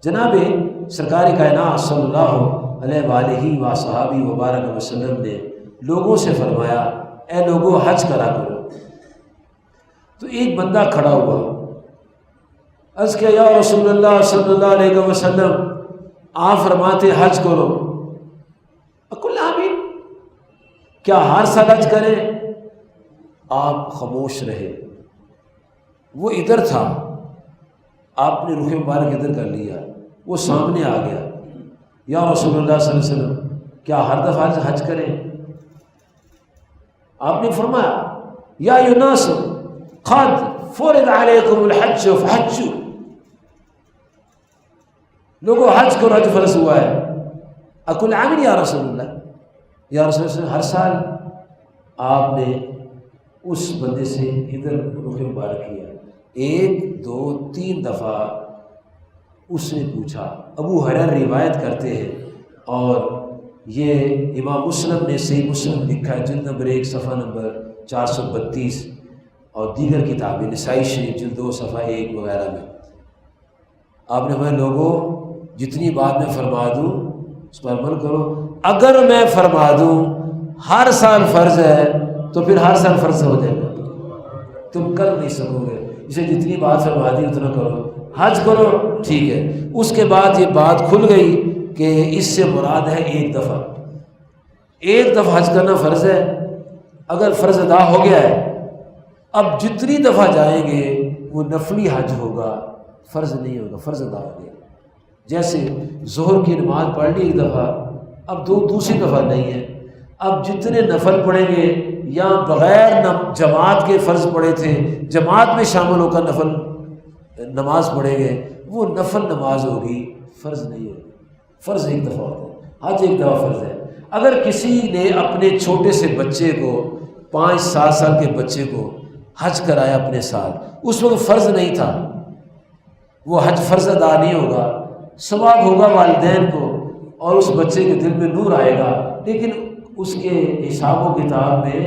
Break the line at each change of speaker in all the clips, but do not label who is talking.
جناب سرکار کائنات صلی اللہ علیہ وآلہ و صحابہ وبارک وسلم نے لوگوں سے فرمایا اے لوگوں حج کرا کرو۔ تو ایک بندہ کھڑا ہوا، عرض کیا یا رسول اللہ صلی اللہ علیہ وسلم آپ فرماتے حج کرو، اقول آمین، کیا ہر سال حج کریں؟ آپ خاموش رہے۔ وہ ادھر تھا، آپ نے رخ مبارک ادھر کر لیا، وہ سامنے آ گیا، یا رسول اللہ صلی اللہ علیہ وسلم کیا ہر دفعہ حج کریں؟ آپ نے فرمایا یا یوناس قد فرض علیکم الحج فحجوا، لوگوں حج کرو، حج فرض ہوا ہے۔ اقول آمین یا رسول اللہ، یا رسول اللہ ہر سال؟ آپ نے اس بندے سے ادھر رخ مبارک کیا، 1 2 3 دفعہ اس نے پوچھا۔ ابو ہریرہ روایت کرتے ہیں، اور یہ امام مسلم نے صحیح مسلم لکھا ہے، جلد نمبر 1 صفحہ نمبر 432، اور دیگر کتابیں نسائی شریف جلد 2 صفحہ 1 وغیرہ میں۔ آپ نے ہمیں لوگوں جتنی بات میں فرما دوں اس پر عمل کرو، اگر میں فرما دوں ہر سال فرض ہے تو پھر ہر سال فرض ہو جائے گا، تم کر نہیں سکو گے، اسے جتنی بات فرما دی اتنا کرو، حج کرو ٹھیک ہے۔ اس کے بعد یہ بات کھل گئی کہ اس سے مراد ہے 1 دفعہ، 1 دفعہ حج کرنا فرض ہے۔ اگر فرض ادا ہو گیا ہے، اب جتنی دفعہ جائیں گے وہ نفلی حج ہوگا، فرض نہیں ہوگا، فرض ادا ہو گیا۔ جیسے ظہر کی نماز پڑھ لی 1 دفعہ، اب دوسری دفعہ نہیں ہے، اب جتنے نفل پڑھیں گے یا بغیر جماعت کے فرض پڑھے تھے، جماعت میں شامل ہو کر نفل نماز پڑھیں گے، وہ نفل نماز ہوگی، فرض نہیں ہوگی۔ فرض 1 دفعہ ہوتا ہے، حج 1 دفعہ فرض ہے۔ اگر کسی نے اپنے چھوٹے سے بچے کو، 5-7 سال کے بچے کو حج کرایا اپنے ساتھ، اس وقت فرض نہیں تھا، وہ حج فرض ادا نہیں ہوگا، ثواب ہوگا والدین کو اور اس بچے کے دل میں نور آئے گا، لیکن اس کے حساب و کتاب میں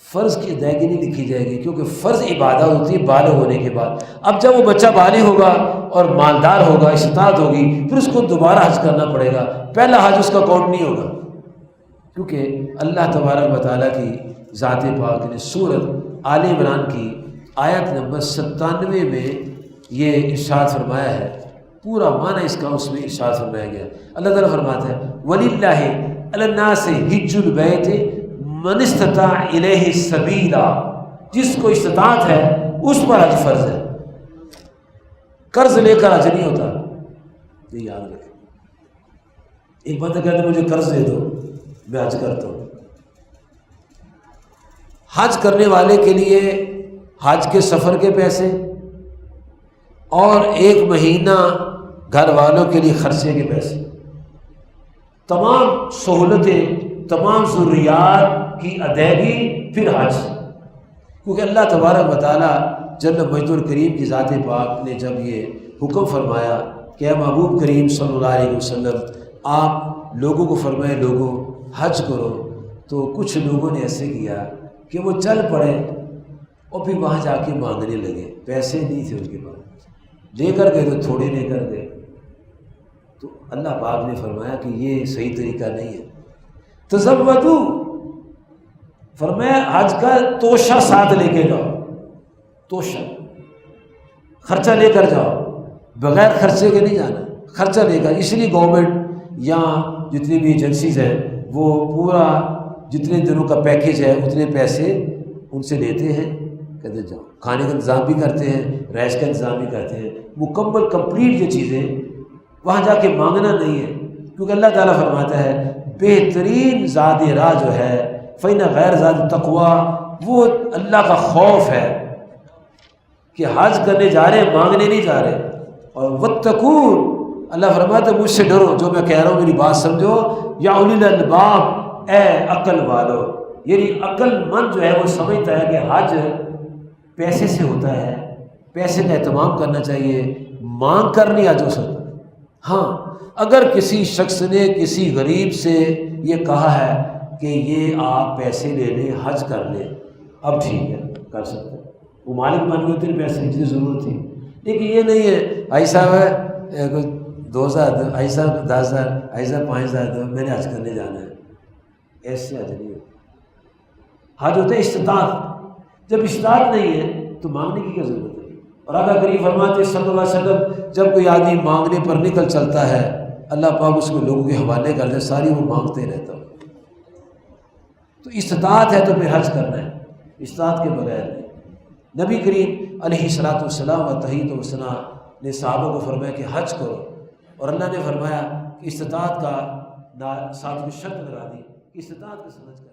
فرض کی ادائیگی نہیں لکھی جائے گی، کیونکہ فرض عبادت ہوتی ہے بالغ ہونے کے بعد۔ اب جب وہ بچہ بالغ ہوگا اور مالدار ہوگا، استطاعت ہوگی، پھر اس کو دوبارہ حج کرنا پڑے گا، پہلا حج اس کا کاؤنٹ نہیں ہوگا، کیونکہ اللہ تبارک و تعالیٰ کی ذات پاک نے سورۃ آل عمران کی آیت نمبر 97 میں یہ ارشاد فرمایا ہے، پورا معنی اس کا اس میں ارشاد فرمایا گیا۔ اللہ تعالیٰ فرماتا ہے وَلِلَّهِ عَلَى النَّاسِ حِجُّ الْبَيْتِ مَنِ اسْتَطَاعَ إِلَيْهِ سَبِيلًا، جس کو استطاعت ہے اس پر حج فرض ہے، قرض لے کر حج نہیں ہوتا، یہ یاد رکھیں۔ ایک بندہ کہتا ہے مجھے قرض دے دو میں حج کرتا ہوں۔ حج کرنے والے کے لیے حج کے سفر کے پیسے اور 1 مہینہ گھر والوں کے لیے خرچے کے پیسے، تمام سہولتیں، تمام ضروریات کی ادائیگی، پھر حج، کیونکہ اللہ تبارک و تعالیٰ جل مجد الکریم کی ذات پاک نے جب یہ حکم فرمایا کہ اے محبوب کریم صلی اللہ علیہ وسلم آپ لوگوں کو فرمائے لوگوں حج کرو، تو کچھ لوگوں نے ایسے کیا کہ وہ چل پڑے اور پھر وہاں جا کے مانگنے لگے، پیسے نہیں تھے ان کے پاس، لے کر گئے تو تھوڑے لے کر گئے، تو اللہ پاک نے فرمایا کہ یہ صحیح طریقہ نہیں ہے۔ تزودوا، فرمایا حج کا توشہ ساتھ لے کے جاؤ، توشہ خرچہ لے کر جاؤ، بغیر خرچے کے نہیں جانا، خرچہ لے کر۔ اس لیے گورنمنٹ یا جتنی بھی ایجنسیز ہیں وہ پورا جتنے دنوں کا پیکیج ہے اتنے پیسے ان سے لیتے ہیں، کہتے جاؤ، کھانے کا انتظام بھی کرتے ہیں، رہائش کا انتظام بھی کرتے ہیں، مکمل کمپلیٹ یہ چیزیں، وہاں جا کے مانگنا نہیں ہے، کیونکہ اللہ تعالیٰ فرماتا ہے بہترین زاد راہ جو ہے فَإِنَّ غیر زاد تقویٰ، وہ اللہ کا خوف ہے کہ حج کرنے جا رہے ہیں، مانگنے نہیں جا رہے۔ اور وَاتَّقُونِ، اللہ فرماتا ہے مجھ سے ڈرو، جو میں کہہ رہا ہوں میری بات سمجھو، یا اولی الالباب، اے عقل والو، یعنی عقل مند جو ہے وہ سمجھتا ہے کہ حج پیسے سے ہوتا ہے، پیسے کا اہتمام کرنا چاہیے، مانگ کر نہیں حج ہو سکتا۔ ہاں اگر کسی شخص نے کسی غریب سے یہ کہا ہے کہ یہ آپ پیسے لے لیں حج کر لیں، اب ٹھیک ہے کر سکتے ہیں، وہ مالک بن گئے، اتنے پیسے کی ضرورت تھی، لیکن یہ نہیں ہے بھائی صاحب کوئی 2000 ایسا 10,000 ایسا 5,000 دو، میں نے حج کرنے جانا ہے، ایسے حج نہیں ہوتا۔ حج ہوتا ہے استطاعت، جب استطاعت نہیں ہے تو مانگنے کی کیا ضرورت ہے؟ اور آقا کریم فرماتے صلی اللہ علیہ وسلم جب کوئی آدمی مانگنے پر نکل چلتا ہے اللہ پاک اس کو لوگوں کے حوالے کر دے، ساری وہ مانگتے رہتا ہو۔ تو استطاعت ہے تو پھر حج کرنا ہے، استطاعت کے بغیر نہیں۔ نبی کریم علیہ الصلوۃ والسلام و تحیۃ و ثنا نے صحابہ کو فرمایا کہ حج کرو، اور اللہ نے فرمایا کہ استطاعت کا ساتھ میں شرط لگا دی کہ استطاعت کا سمجھ کر